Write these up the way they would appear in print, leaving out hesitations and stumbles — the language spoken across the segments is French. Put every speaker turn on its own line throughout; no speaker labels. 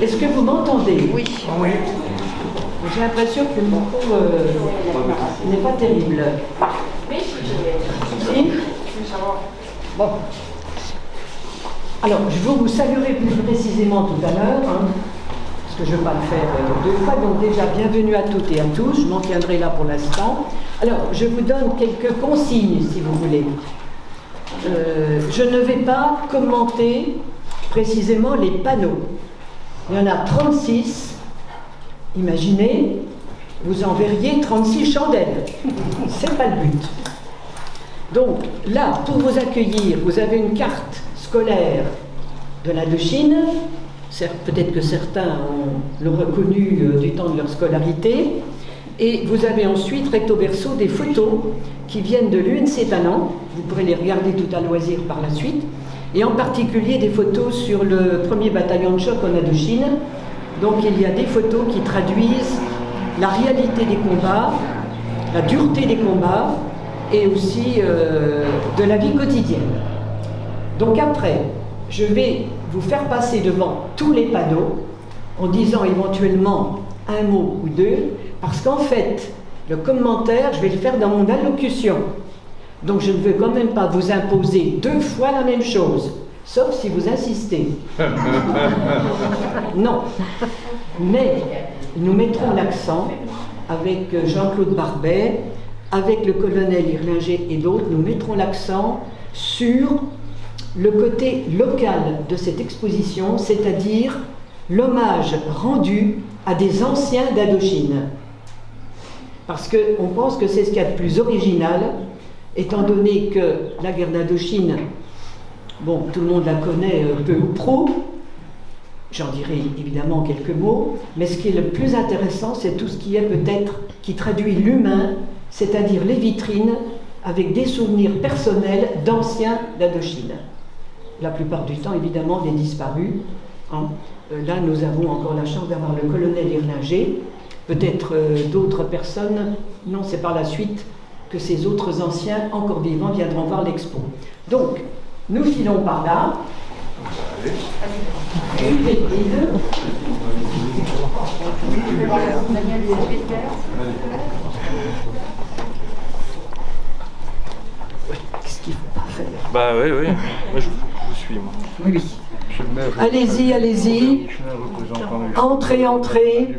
Est-ce que vous m'entendez?
Oui.
Oui.
J'ai l'impression que le micro n'est pas terrible. Si? Bon. Alors, je vous saluerai plus précisément tout à l'heure, hein, parce que je ne vais pas le faire deux fois. Donc déjà, bienvenue à toutes et à tous. Je m'en tiendrai là pour l'instant. Alors, je vous donne quelques consignes, si vous voulez. Je ne vais pas commenter précisément les panneaux. Il y en a 36. Imaginez, vous en verriez 36 chandelles. C'est pas le but. Donc là, pour vous accueillir, vous avez une carte scolaire de l'Indochine. Peut-être que certains l'ont reconnu du temps de leur scolarité. Et vous avez ensuite, recto verso, des photos qui viennent de l'UNC Talent. Vous pourrez les regarder tout à loisir par la suite. Et en particulier des photos sur le 1er bataillon de choc en Indochine. Donc il y a des photos qui traduisent la réalité des combats, la dureté des combats et aussi de la vie quotidienne. Donc après, je vais vous faire passer devant tous les panneaux en disant éventuellement un mot ou deux, parce qu'en fait, le commentaire, je vais le faire dans mon allocution. Donc je ne veux quand même pas vous imposer deux fois la même chose. Sauf si vous insistez. Non. Mais nous mettrons l'accent avec Jean-Claude Barbet, avec le colonel Irlinger et d'autres, nous mettrons l'accent sur le côté local de cette exposition, c'est-à-dire l'hommage rendu à des anciens d'Indochine. Parce qu'on pense que c'est ce qu'il y a de plus original, étant donné que la guerre d'Indochine, bon, tout le monde la connaît peu ou prou, j'en dirai évidemment quelques mots, mais ce qui est le plus intéressant, c'est tout ce qui est peut-être, qui traduit l'humain, c'est-à-dire les vitrines avec des souvenirs personnels d'anciens d'Indochine. La plupart du temps, évidemment, des disparus. Hein. Là, nous avons encore la chance d'avoir le colonel Irlinger, peut-être d'autres personnes, non, c'est par la suite que ces autres anciens, encore vivants, viendront voir l'expo. Donc, nous filons par là. Qu'est-ce qu'il ne faut pas faire?
Bah oui, oui. Moi, je vous suis, moi.
Oui. Allez-y, allez-y. Entrez, entrez.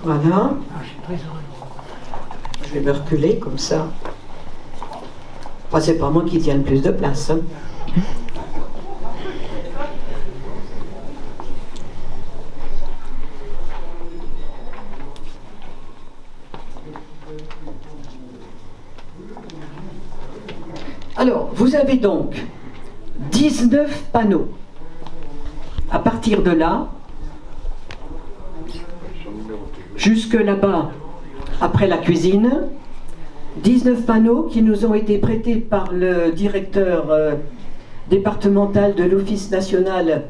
Voilà. Je vais me reculer comme ça. Enfin, c'est pas moi qui tiens le plus de place. Hein. Alors, vous avez donc 19 panneaux. À partir de là, jusque là-bas, après la cuisine, 19 panneaux qui nous ont été prêtés par le directeur départemental de l'Office national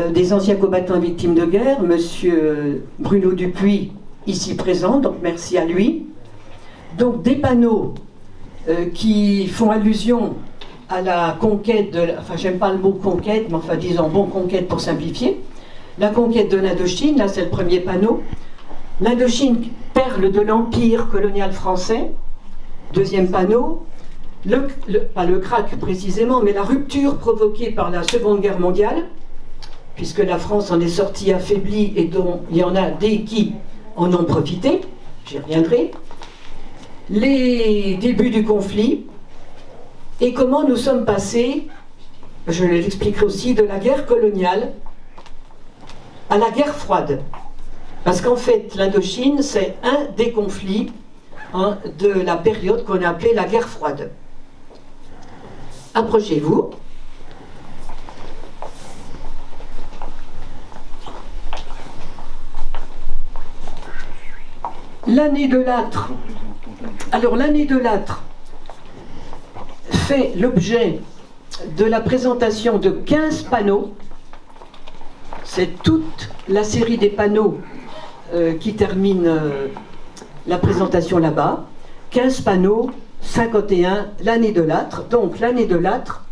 des anciens combattants victimes de guerre, monsieur Bruno Dupuis, ici présent, donc merci à lui. Donc des panneaux qui font allusion à la conquête, enfin j'aime pas le mot conquête, mais enfin disons bon conquête pour simplifier, la conquête de l'Indochine, là c'est le premier panneau. L'Indochine, perle de l'empire colonial français, deuxième panneau, pas le krach précisément, mais la rupture provoquée par la Seconde Guerre mondiale, puisque la France en est sortie affaiblie et dont il y en a des qui en ont profité, j'y reviendrai, les débuts du conflit, et comment nous sommes passés, je l'expliquerai aussi, de la guerre coloniale à la guerre froide. Parce qu'en fait, l'Indochine, c'est un des conflits de la période qu'on a appelée la guerre froide. Approchez-vous. L'année de l'âtre. Alors, l'année de l'âtre fait l'objet de la présentation de 15 panneaux. C'est toute la série des panneaux qui termine la présentation là-bas. 15 panneaux, 51, l'année de Lattre. Donc l'année de Lattre,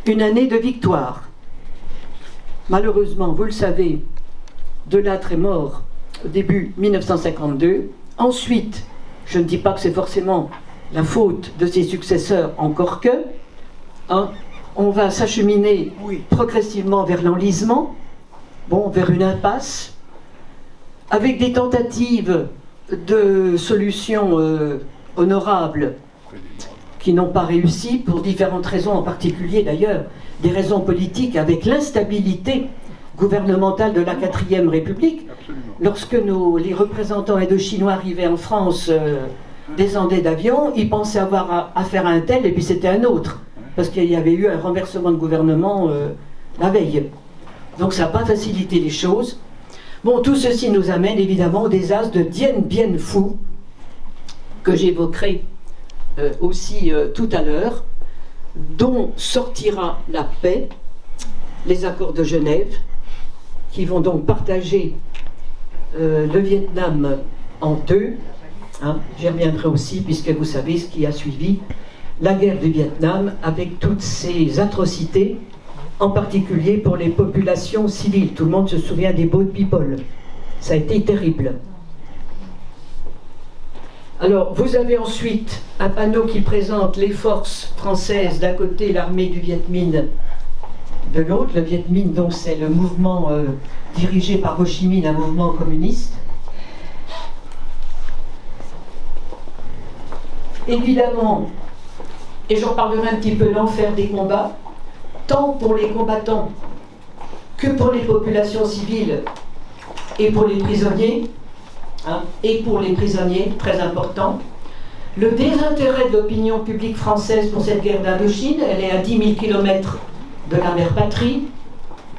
une année de victoire. Malheureusement, vous le savez, de Lattre est mort au début 1952. Ensuite, je ne dis pas que c'est forcément la faute de ses successeurs, encore que, hein, on va s'acheminer progressivement vers l'enlisement, bon, vers une impasse, avec des tentatives de solutions honorables qui n'ont pas réussi pour différentes raisons, en particulier d'ailleurs des raisons politiques, avec l'instabilité gouvernementale de la 4e République. Lorsque les représentants indochinois arrivaient en France, descendaient d'avion, ils pensaient avoir affaire à un tel, et puis c'était un autre, parce qu'il y avait eu un renversement de gouvernement la veille. Donc ça n'a pas facilité les choses. Bon, tout ceci nous amène évidemment au désastre de Dien Bien Phu, que j'évoquerai aussi tout à l'heure, dont sortira la paix, les accords de Genève, qui vont donc partager le Vietnam en deux. Hein, j'y reviendrai aussi, puisque vous savez ce qui a suivi la guerre du Vietnam, avec toutes ces atrocités, en particulier pour les populations civiles. Tout le monde se souvient des Boat People. Ça a été terrible. Alors, vous avez ensuite un panneau qui présente les forces françaises d'un côté, l'armée du Viet Minh de l'autre. Le Viet Minh, donc, c'est le mouvement dirigé par Ho Chi Minh, un mouvement communiste. Évidemment, et j'en parlerai un petit peu, l'enfer des combats, tant pour les combattants que pour les populations civiles et pour les prisonniers, hein, et pour les prisonniers, très important. Le désintérêt de l'opinion publique française pour cette guerre d'Indochine, elle est à 10 000 km de la mère patrie.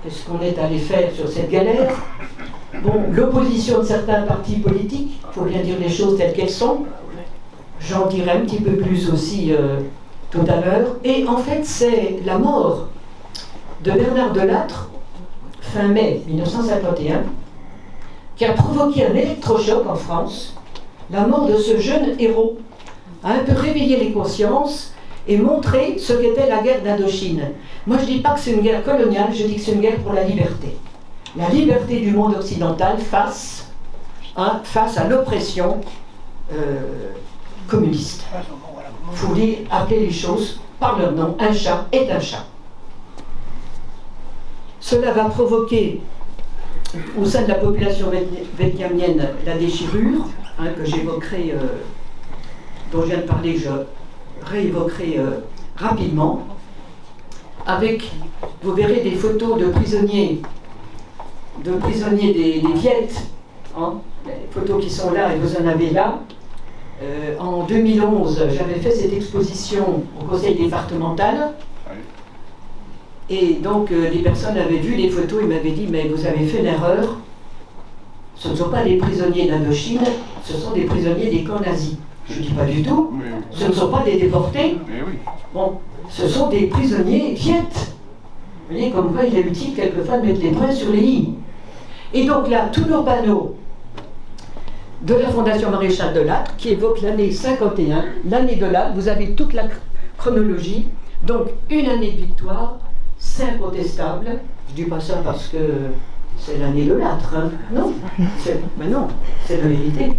Qu'est-ce qu'on est allé faire sur cette galère? Bon, l'opposition de certains partis politiques, il faut bien dire les choses telles qu'elles sont. J'en dirai un petit peu plus aussi tout à l'heure. Et en fait, c'est la mort de Bernard Delattre, fin mai 1951, qui a provoqué un électrochoc en France. La mort de ce jeune héros a un peu réveillé les consciences et montré ce qu'était la guerre d'Indochine. Moi, je ne dis pas que c'est une guerre coloniale, je dis que c'est une guerre pour la liberté. La liberté du monde occidental face à l'oppression communiste. Il faut appeler les choses par leur nom. Un chat est un chat. Cela va provoquer au sein de la population vietnamienne la déchirure, hein, que j'évoquerai, dont je viens de parler, je réévoquerai rapidement, avec, vous verrez, des photos de prisonniers des Viettes, hein, les photos qui sont là et vous en avez là. En 2011, j'avais fait cette exposition au conseil départemental. Et donc, les personnes avaient vu les photos et m'avaient dit « Mais vous avez fait l'erreur, ce ne sont pas des prisonniers d'Indochine, ce sont des prisonniers des camps nazis. » Je ne dis pas du tout, ce ne sont pas des déportés, bon, ce sont des prisonniers viettes. Vous voyez, comme quoi il est utile quelquefois de mettre les points sur les i. Et donc là, tous nos panneaux de la Fondation Maréchal Delattre, qui évoque l'année 51, l'année de Lattre, vous avez toute la chronologie, donc une année de victoire, c'est incontestable. Je ne dis pas ça parce que c'est l'année de Lattre, hein. Non, mais non, c'est la vérité.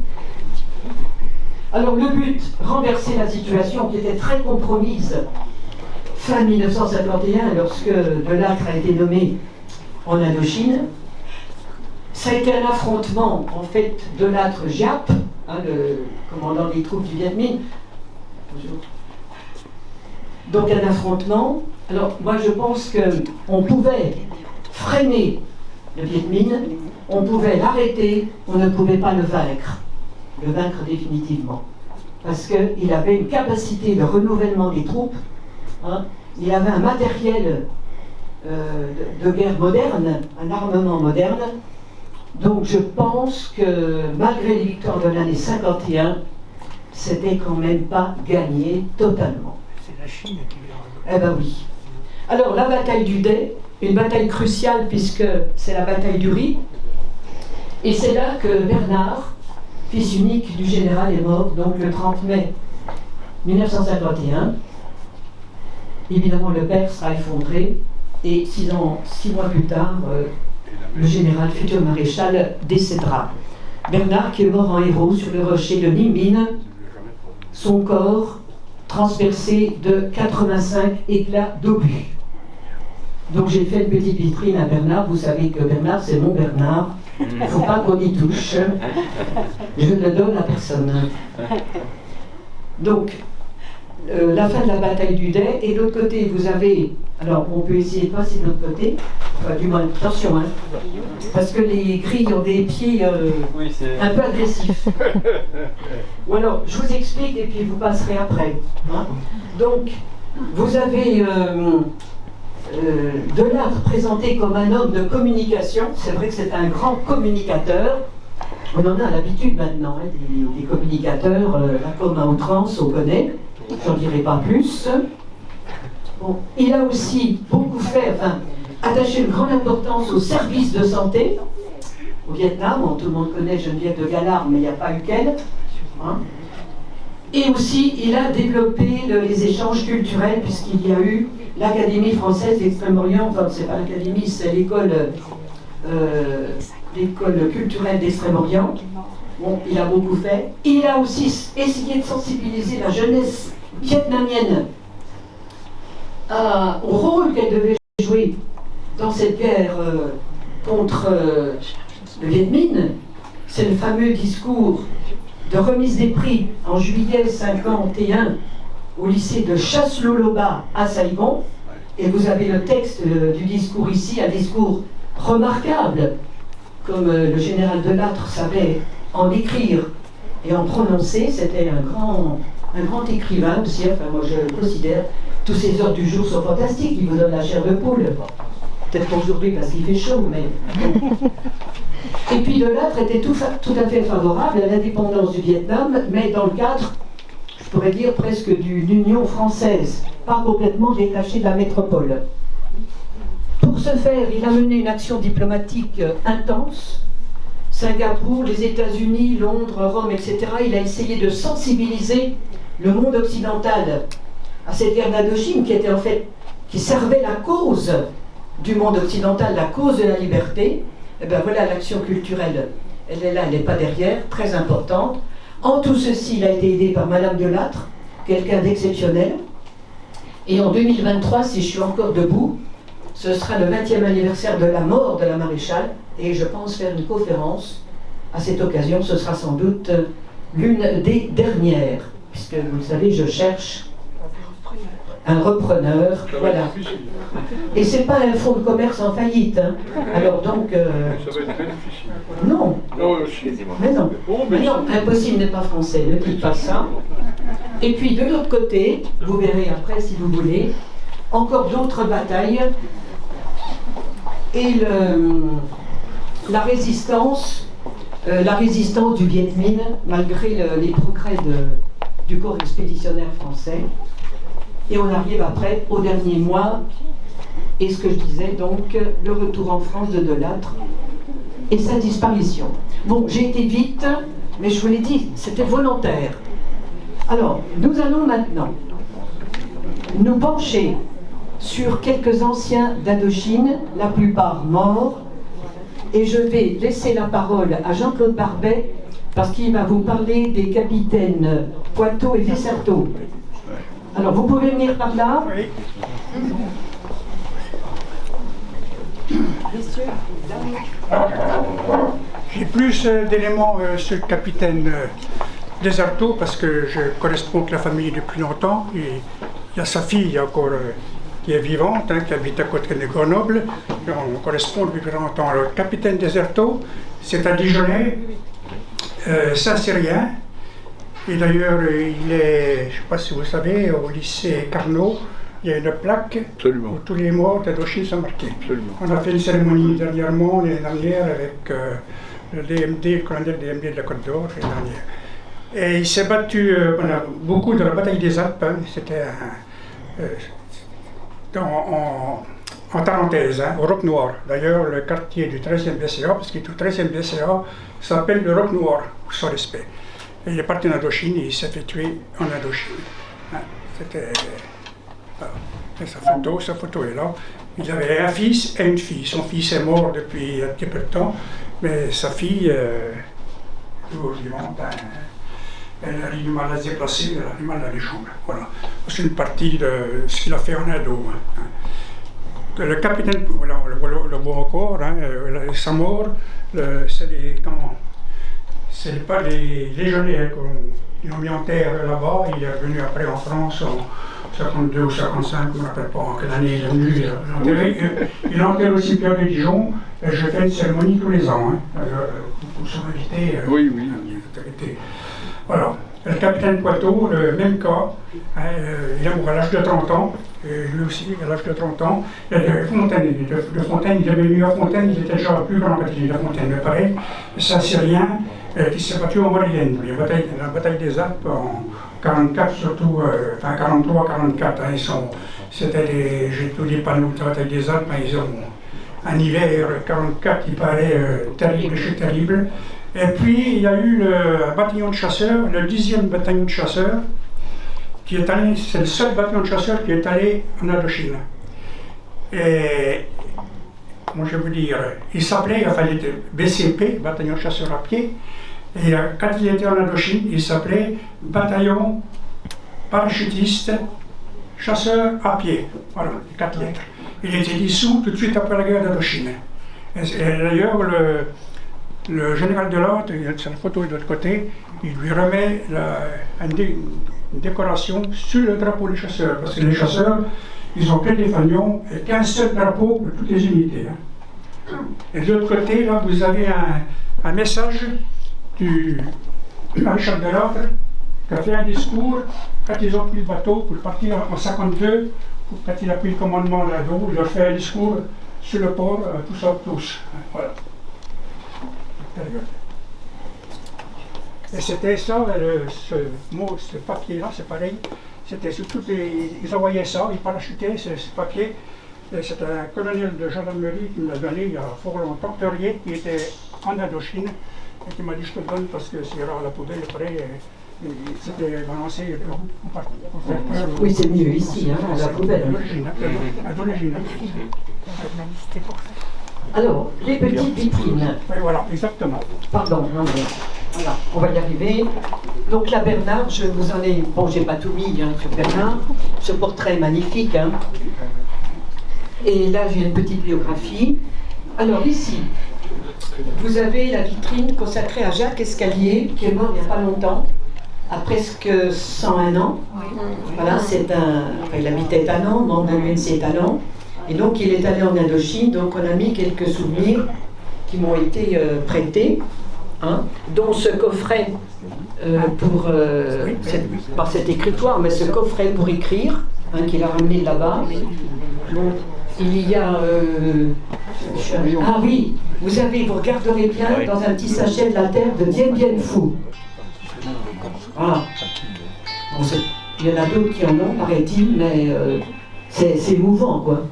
Alors le but, renverser la situation qui était très compromise fin 1951, lorsque Delattre a été nommé en Indochine. Ça a été un affrontement, en fait, Delattre-Giap, hein, le commandant des troupes du Viet Minh. Donc un affrontement. Alors moi je pense qu'on pouvait freiner le Viet Minh, on pouvait l'arrêter, on ne pouvait pas le vaincre définitivement. Parce qu'il avait une capacité de renouvellement des troupes, hein, il avait un matériel de guerre moderne, un armement moderne. Donc je pense que malgré les victoires de l'année 51, c'était quand même pas gagné totalement.
C'est la Chine qui vient.
Eh ben oui. Alors la bataille du Dé, une bataille cruciale puisque c'est la bataille du riz. Et c'est là que Bernard, fils unique du général, est mort, donc le 30 mai 1951, évidemment le père sera effondré et 6 mois plus tard, le général futur maréchal décédera. Bernard qui est mort en héros sur le rocher de Nimbine, son corps transpercé de 85 éclats d'obus. Donc j'ai fait une petite vitrine à Bernard, vous savez que Bernard c'est mon Bernard, il ne faut pas qu'on y touche, je ne le donne à personne. Donc, la fin de la bataille du Day, et de l'autre côté vous avez, alors on peut essayer de passer de l'autre côté, enfin, du moins attention, hein, parce que les grilles ont des pieds un peu agressifs. Ou alors je vous explique et puis vous passerez après. Hein. Donc vous avez Delattre présenté comme un homme de communication, c'est vrai que c'est un grand communicateur. On en a l'habitude maintenant, hein, des communicateurs, la com à outrance, on connaît, j'en dirai pas plus. Bon, il a aussi beaucoup fait, enfin, attaché une grande importance aux services de santé au Vietnam. Bon, tout le monde connaît Geneviève de Galard, mais il n'y a pas eu qu'elle. Hein. Et aussi, il a développé les échanges culturels, puisqu'il y a eu l'Académie française d'Extrême-Orient, enfin, c'est pas l'Académie, c'est l'école culturelle d'Extrême-Orient. Bon, il a beaucoup fait. Il a aussi essayé de sensibiliser la jeunesse vietnamienne au rôle qu'elle devait jouer dans cette guerre contre le Viet Minh. C'est le fameux discours de remise des prix en juillet 51 au lycée de Chasse-Loloba à Saigon. Et vous avez le texte du discours ici, un discours remarquable, comme le général Delattre savait en écrire et en prononcer. C'était un grand écrivain aussi. Enfin, moi je le considère. Tous ces heures du jour sont fantastiques. Il vous donne la chair de poule. Peut-être pas aujourd'hui parce qu'il fait chaud, mais... Et puis Delattre était tout à fait favorable à l'indépendance du Vietnam, mais dans le cadre, je pourrais dire presque d'une union française, pas complètement détachée de la métropole. Pour ce faire, il a mené une action diplomatique intense. Singapour, les États-Unis, Londres, Rome, etc. Il a essayé de sensibiliser le monde occidental à cette guerre d'Indochine qui servait la cause du monde occidental, la cause de la liberté. Et bien voilà, l'action culturelle, elle est là, elle n'est pas derrière, très importante. En tout ceci, il a été aidé par Madame Delattre, quelqu'un d'exceptionnel. Et en 2023, si je suis encore debout, ce sera le 20e anniversaire de la mort de la maréchale, et je pense faire une conférence à cette occasion. Ce sera sans doute l'une des dernières, puisque vous le savez, je cherche un repreneur, voilà. Et c'est pas un fonds de commerce en faillite, hein. Alors donc...
Ça va être très difficile.
Non. Mais non. Mais non, impossible n'est pas français, ne dites pas ça. Et puis de l'autre côté, vous verrez après si vous voulez, encore d'autres batailles. Et la résistance du Viet Minh, malgré les progrès du corps expéditionnaire français. Et on arrive après au dernier mois, et ce que je disais donc, le retour en France de Delattre et sa disparition. Bon, j'ai été vite, mais je vous l'ai dit, c'était volontaire. Alors, nous allons maintenant nous pencher sur quelques anciens d'Indochine, la plupart morts, et je vais laisser la parole à Jean-Claude Barbet, parce qu'il va vous parler des capitaines Poitot et Desserteau. Alors, vous pouvez venir par là.
Oui. J'ai plus d'éléments sur le capitaine Desserteau parce que je corresponds avec la famille depuis longtemps. Et il y a sa fille encore qui est vivante, hein, qui habite à côté de Grenoble. Et on correspond depuis longtemps. Alors, le capitaine Desserteau, c'est un Dijonais, Saint-Cyrien. Et d'ailleurs, il est, je ne sais pas si vous savez, au lycée Carnot, il y a une plaque
Absolument.
où tous les morts d'Indochine sont marqués.
Absolument.
On a fait une cérémonie dernièrement, l'année dernière, avec le DMD, le colonel DMD de la Côte d'Or, l'année dernière. Et il s'est battu beaucoup dans la bataille des Alpes, hein. C'était en Tarentaise, hein, au Roc Noir. D'ailleurs, le quartier du 13e BCA, parce qu'il est au 13e BCA, s'appelle le Roc Noir, sous respect. Et il est parti en Indochine et il s'est fait tuer en Indochine. C'était... voilà. Et sa photo est là. Il avait un fils et une fille. Son fils est mort depuis un petit peu de temps, mais sa fille, toujours vivante, elle a du mal à se déplacer, elle a du mal à aller chambre. Voilà. C'est une partie de ce qu'il a fait en ado. Hein. Le capitaine, voilà, le voit encore, hein, sa mort, c'est pas les légionnaires qui l'ont mis en terre là-bas. Il est revenu après en France en 52 ou 55, je ne me rappelle pas en quelle année il est venu. Il est enterré au cimetière de Dijon. Je fais une cérémonie tous les ans. Hein, pour son invité.
Oui, oui.
Voilà. Le capitaine Poitou, le même cas, hein, il est mort à l'âge de 30 ans, lui aussi à l'âge de 30 ans. De Fontaine, il est venu à Fontaine, il était déjà plus grand que de Fontaine, mais pareil, c'est un Syrien qui s'est battu en Maurienne, la bataille des Alpes en 44, surtout, enfin 43-44. Hein, c'était j'ai tous les panneaux de la bataille des Alpes, hein, ils ont un hiver 44 qui paraît terrible chez terrible. Et puis, il y a eu le bataillon de chasseurs, le 10e bataillon de chasseurs, qui est allé, c'est le seul bataillon de chasseurs qui est allé en Indochine. Et, comment je vais vous dire, il s'appelait, enfin, il était BCP, bataillon de chasseurs à pied, et quand il était en Indochine, il s'appelait bataillon parachutiste chasseur à pied. Voilà, les 4 lettres. Il était dissous tout de suite après la guerre d'Indochine. Et d'ailleurs, le général Delorde, sur la photo de l'autre côté, il lui remet une décoration sur le drapeau des chasseurs, parce que les chasseurs, ils ont plein des fanions et qu'un seul drapeau pour toutes les unités. Hein. Et de l'autre côté, là, vous avez un message du maréchal Delorde qui a fait un discours quand ils ont pris le bateau pour partir en 52, quand il a pris le commandement là-haut, il a fait un discours sur le port, tous. Voilà. Et c'était ça, ce papier-là, c'est pareil. C'était sur toutes ils envoyaient ça, ils parachutaient ce papier. C'est un colonel de gendarmerie qui me l'a donné il y a fort longtemps, Perrier, qui était en Indochine, et qui m'a dit je te le donne parce que c'est à la poubelle après. C'était balancé pour faire peur.
Oui, c'est mieux ici, hein, à la poubelle.
À d'origine.
Alors, les petites vitrines.
Oui, voilà, exactement.
Pardon, non, mais voilà, on va y arriver. Donc la Bernard, je vous en ai... Bon, j'ai pas tout mis hein, sur Bernard. Ce portrait est magnifique. Hein. Et là, j'ai une petite biographie. Alors ici, vous avez la vitrine consacrée à Jacques Escalier, qui est mort il n'y a pas longtemps, à presque 101 ans. Voilà, c'est enfin, il habitait Tanan, membre de l'UNC Tanan. Et donc il est allé en Indochine, donc on a mis quelques souvenirs qui m'ont été prêtés, hein, dont ce coffret par cet écritoire, mais ce coffret pour écrire, hein, qu'il a ramené là-bas. Donc, il y a... ah oui, vous regarderez bien dans un petit sachet de la terre de Dien Bien Phu. Voilà. Bon, il y en a d'autres qui en ont, paraît-il, mais c'est émouvant, quoi.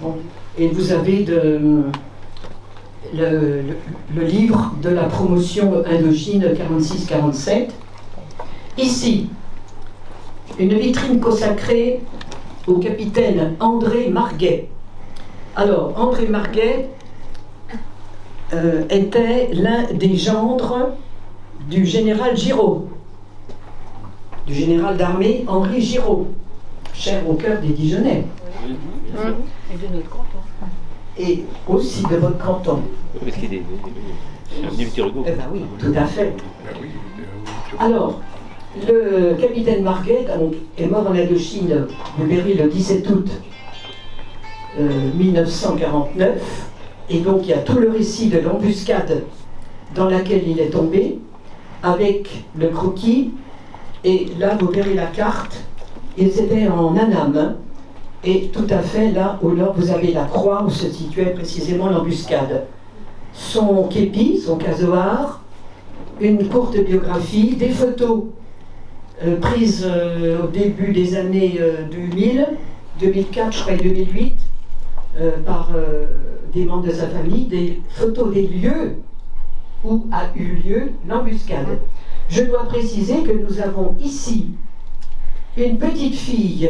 Bon. Et vous avez le livre de la promotion Indochine 46-47. Ici, une vitrine consacrée au capitaine André Marguet. Alors, André Marguet était l'un des gendres du général Giraud, du général d'armée Henri Giraud, cher au cœur des Dijonnais.
Et de notre canton.
Et aussi de votre canton.
Parce qu'il est du Victor Hugo.
Eh bien oui, tout à fait. Alors, le capitaine Marguet est mort en Indochine de Berry le 17 août 1949. Et donc il y a tout le récit de l'embuscade dans laquelle il est tombé, avec le croquis. Et là, vous verrez la carte. Et c'était en Annam. Hein. Et tout à fait, là, au nord, vous avez la croix où se situait précisément l'embuscade. Son képi, son casoar, une courte biographie, des photos prises au début des années 2000, 2004, je crois, et 2008, par des membres de sa famille, des photos des lieux où a eu lieu l'embuscade. Je dois préciser que nous avons ici une petite fille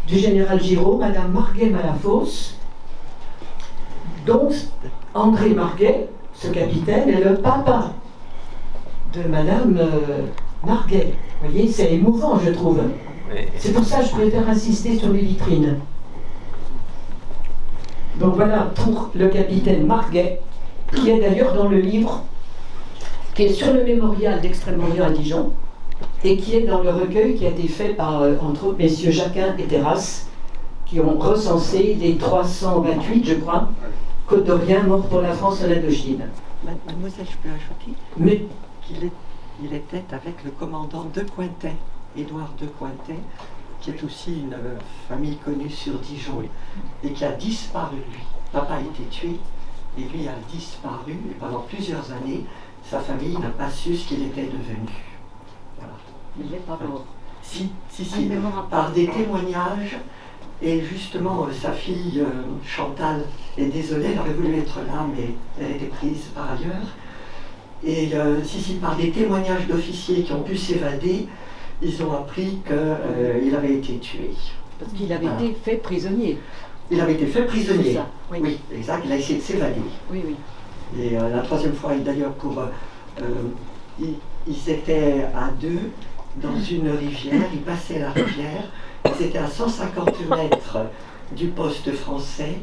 du général Giraud, Madame Marguet Malafosse, dont André Marguet, ce capitaine, est le papa de Madame Marguet. Vous voyez, c'est émouvant, je trouve. C'est pour ça que je préfère insister sur les vitrines. Donc voilà pour le capitaine Marguet, qui est d'ailleurs dans le livre, qui est sur le mémorial d'Extrême-Orient à Dijon, et qui est dans le recueil qui a été fait par, entre autres, messieurs Jacquin et Terrasse, qui ont recensé les 328, je crois, Côte-d'Orient morts pour la France en Indochine.
Mademoiselle, je peux ajouter
Mais
qu'il était avec le commandant de Cointet, Édouard de Cointet, qui est aussi une famille connue sur Dijon, et qui a disparu, lui. Papa a été tué, et lui a disparu, et pendant plusieurs années, sa famille n'a pas su ce qu'il était devenu. Voilà.
Il n'est pas mort.
Si, par des témoignages, et justement, sa fille Chantal est désolée, elle aurait voulu être là, mais elle était prise par ailleurs. Et par des témoignages d'officiers qui ont pu s'évader, ils ont appris qu'il avait été tué.
Parce qu'il avait été fait prisonnier.
Il avait été fait prisonnier.
C'est ça, oui.
Oui, exact, il a essayé de s'évader.
Oui, oui.
Et la troisième fois, d'ailleurs, ils étaient à deux dans une rivière, ils passaient la rivière, ils étaient à 150 mètres du poste français,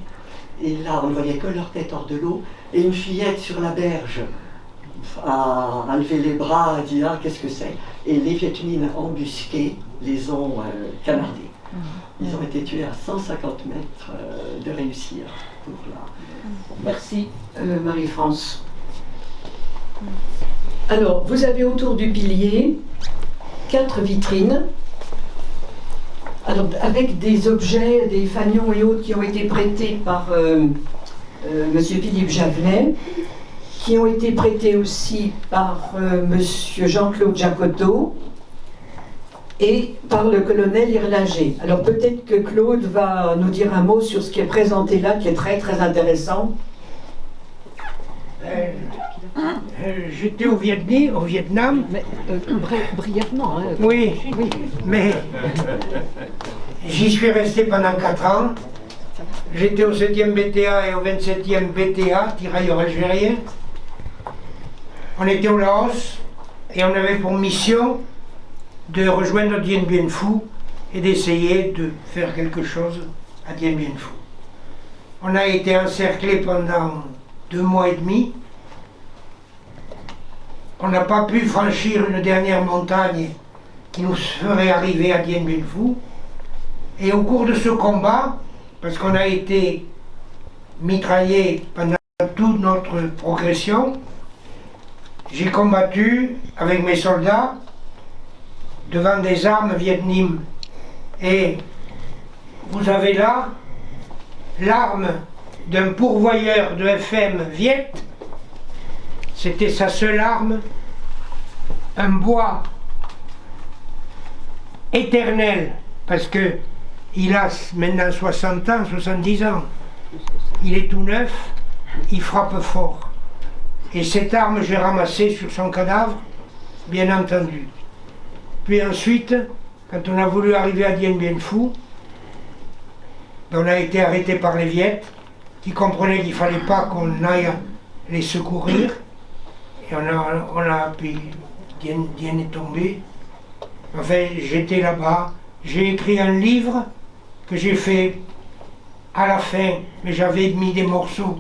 et là, on ne voyait que leur tête hors de l'eau, et une fillette sur la berge a levé les bras, a dit « Ah, qu'est-ce que c'est ?» Et les Viet Minh embusqués les ont canardés. Ils ont été tués à 150 mètres de réussir. Pour
merci Marie-France. Alors, vous avez autour du pilier 4 vitrines, alors, avec des objets, des fanions et autres qui ont été prêtés par Monsieur Philippe Javelet, qui ont été prêtés aussi par Monsieur Jean-Claude Jacotto et par le colonel Irlinger. Alors peut-être que Claude va nous dire un mot sur ce qui est présenté là, qui est très très intéressant.
J'étais au Vietnam.
Mais brièvement. Hein,
oui, mais j'y suis resté pendant 4 ans. J'étais au 7e BTA et au 27e BTA, tirailleurs algériens. On était au Laos et on avait pour mission de rejoindre Dien Bien Phu et d'essayer de faire quelque chose à Dien Bien Phu. On a été encerclés pendant 2 mois et demi. On n'a pas pu franchir une dernière montagne qui nous ferait arriver à Dien Bien Phu. Et au cours de ce combat, parce qu'on a été mitraillés pendant toute notre progression, j'ai combattu avec mes soldats devant des armes Viet Minh. Et vous avez là l'arme d'un pourvoyeur de FM Viet. C'était sa seule arme, un bois éternel, parce que il a maintenant 60 ans, 70 ans. Il est tout neuf, il frappe fort. Et cette arme, j'ai ramassée sur son cadavre, bien entendu. Puis ensuite, quand on a voulu arriver à Dien Bien Phu, on a été arrêté par les Viet, qui comprenaient qu'il ne fallait pas qu'on aille les secourir. Et puis Dien est tombé. Enfin, j'étais là-bas. J'ai écrit un livre que j'ai fait à la fin, mais j'avais mis des morceaux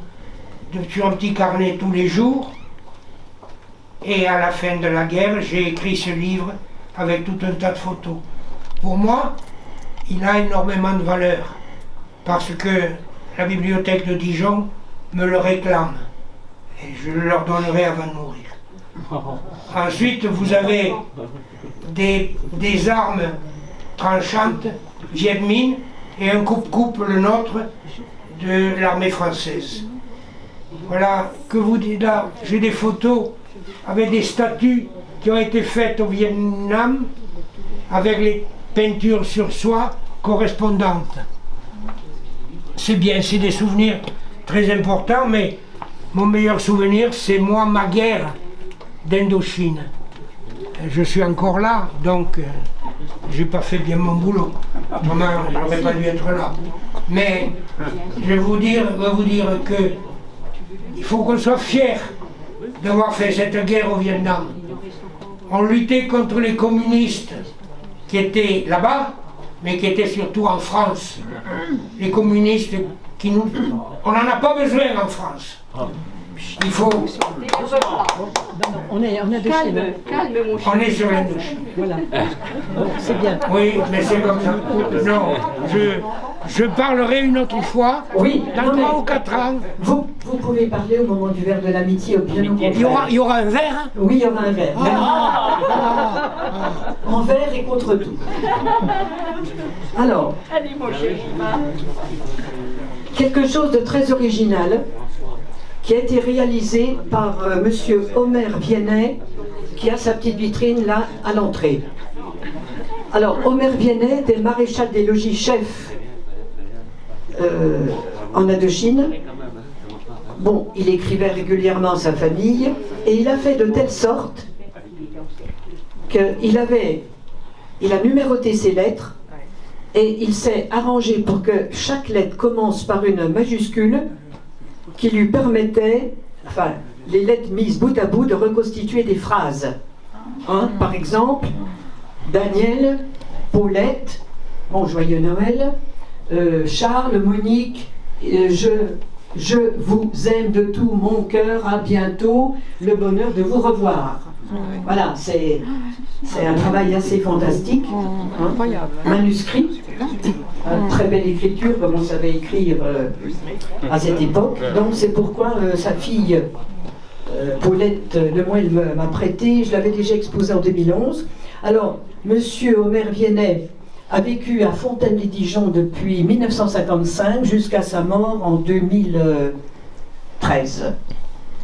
sur un petit carnet tous les jours. Et à la fin de la guerre, j'ai écrit ce livre avec tout un tas de photos. Pour moi, il a énormément de valeur, parce que la bibliothèque de Dijon me le réclame. Et je le leur donnerai avant de mourir. Ensuite, vous avez des armes tranchantes, Viet Minh, et un coupe-coupe, le nôtre, de l'armée française. Voilà, que vous dites là, j'ai des photos avec des statues qui ont été faites au Vietnam, avec les peintures sur soie correspondantes. C'est bien, c'est des souvenirs très importants, mais mon meilleur souvenir, c'est moi, ma guerre d'Indochine. Je suis encore là, donc j'ai pas fait bien mon boulot. Comment j'aurais pas dû être là. Mais je vais vous dire que il faut qu'on soit fiers d'avoir fait cette guerre au Vietnam. On luttait contre les communistes qui étaient là-bas, mais qui étaient surtout en France. Les communistes qui nous... On n'en a pas besoin en France. Il faut...
On a deux Chine.
Calme, mon cher.
On est sur la douche.
Voilà. Bon, c'est bien.
Oui, mais c'est comme ça. Non, je parlerai une autre fois,
Oui,
dans
non,
3
mais
ou 4 ans.
vous pouvez parler au moment du verre de l'amitié, au bien au contraire.
Il y aura un verre, hein?
Oui, il y aura un verre. En verre et contre tout. Alors, quelque chose de très original qui a été réalisé par monsieur Omer Viennet, qui a sa petite vitrine là à l'entrée. Alors, Omer Viennet était maréchal des logis chef en Indochine. Bon, il écrivait régulièrement à sa famille et il a fait de telle sorte qu'il a numéroté ses lettres et il s'est arrangé pour que chaque lettre commence par une majuscule qui lui permettait, enfin, les lettres mises bout à bout, de reconstituer des phrases. Hein, par exemple, Daniel, Paulette, bon, joyeux Noël, Charles, Monique, je vous aime de tout mon cœur, à bientôt, le bonheur de vous revoir. Voilà, c'est un travail assez fantastique, hein, manuscrit, très belle écriture comme on savait écrire à cette époque. Donc c'est pourquoi sa fille Paulette Lemoyle m'a prêté, je l'avais déjà exposé en 2011. Alors, monsieur Omer Viennet a vécu à Fontaine-les-Dijon depuis 1955 jusqu'à sa mort en 2013.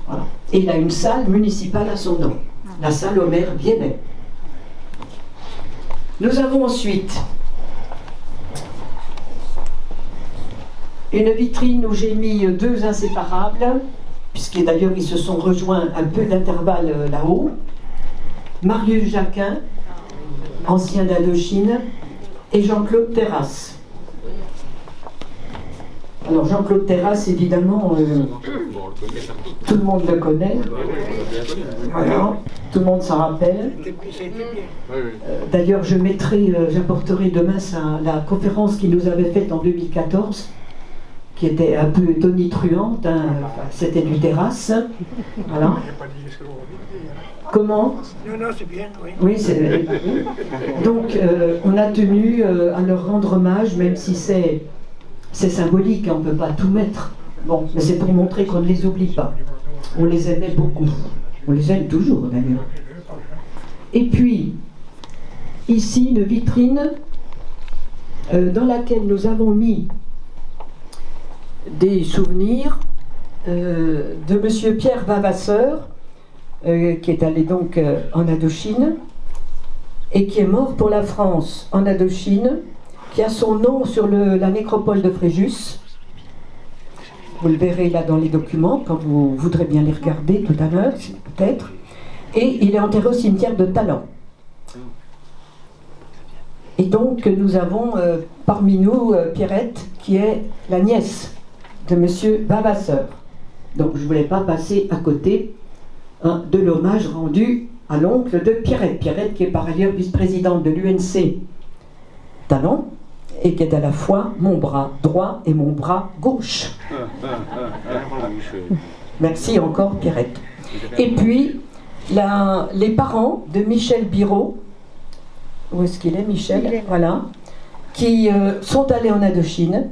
Voilà. Et il a une salle municipale à son nom, la salle Omer Viennet. Nous avons ensuite une vitrine où j'ai mis deux inséparables, puisque d'ailleurs ils se sont rejoints un peu d'intervalle là-haut. Marius Jacquin, ancien d'Indochine, et Jean-Claude Terrasse. Alors Jean-Claude Terrasse, évidemment, tout le monde le connaît. Voilà, tout le monde s'en rappelle. D'ailleurs, j'apporterai demain la conférence qu'il nous avait faite en 2014, qui était un peu tonitruante, hein. Enfin, c'était du Terrasse. Voilà. Comment?
Non, c'est bien, oui.
Oui, c'est... Donc, on a tenu à leur rendre hommage, même si c'est symbolique, hein, on ne peut pas tout mettre. Bon, mais c'est pour montrer qu'on ne les oublie pas. On les aimait beaucoup. On les aime toujours, d'ailleurs. Et puis, ici, une vitrine dans laquelle nous avons mis des souvenirs de monsieur Pierre Vavasseur, qui est allé donc en Indochine et qui est mort pour la France en Indochine, qui a son nom sur la nécropole de Fréjus. Vous le verrez là dans les documents quand vous voudrez bien les regarder tout à l'heure, peut-être. Et il est enterré au cimetière de Talent. Et donc nous avons parmi nous Pierrette, qui est la nièce de monsieur Vavasseur. Donc je ne voulais pas passer à côté de l'hommage rendu à l'oncle de Pierrette. Pierrette qui est par ailleurs vice-présidente de l'UNC Talent et qui est à la fois mon bras droit et mon bras gauche. Merci encore Pierrette. Et puis les parents de Michel Biraud, où est-ce qu'il est Michel? Voilà, qui sont allés en Indochine,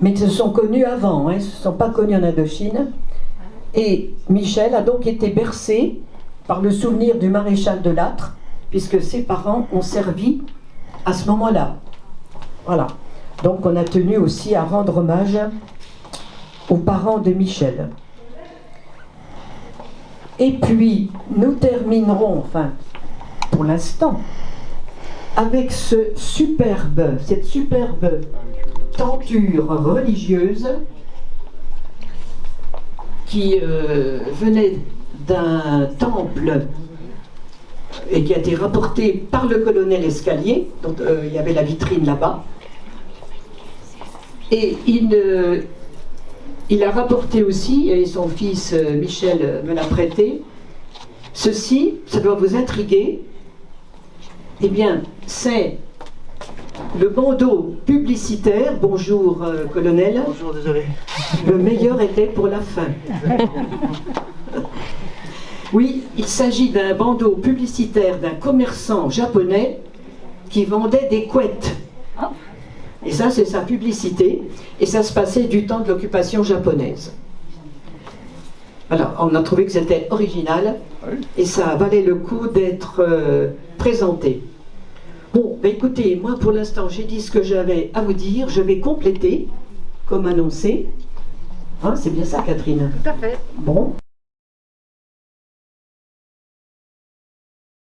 mais ils se sont connus avant, hein, ils ne se sont pas connus en Indochine. Et Michel a donc été bercé par le souvenir du maréchal de Lattre, puisque ses parents ont servi à ce moment-là. Voilà. Donc on a tenu aussi à rendre hommage aux parents de Michel. Et puis, nous terminerons, enfin, pour l'instant, avec cette superbe tenture religieuse qui venait d'un temple et qui a été rapporté par le colonel Escalier, dont il y avait la vitrine là-bas. Et il a rapporté aussi, et son fils Michel me l'a prêté, ceci, ça doit vous intriguer, eh bien, c'est le bandeau publicitaire, bonjour colonel.
Bonjour, désolé.
Le meilleur était pour la fin. Oui, il s'agit d'un bandeau publicitaire d'un commerçant japonais qui vendait des couettes. Et ça, c'est sa publicité. Et ça se passait du temps de l'occupation japonaise. Alors, on a trouvé que c'était original et ça valait le coup d'être présenté. Bon, bah écoutez, moi pour l'instant, j'ai dit ce que j'avais à vous dire. Je vais compléter, comme annoncé. Hein, c'est bien ça, Catherine?
Tout à fait.
Bon.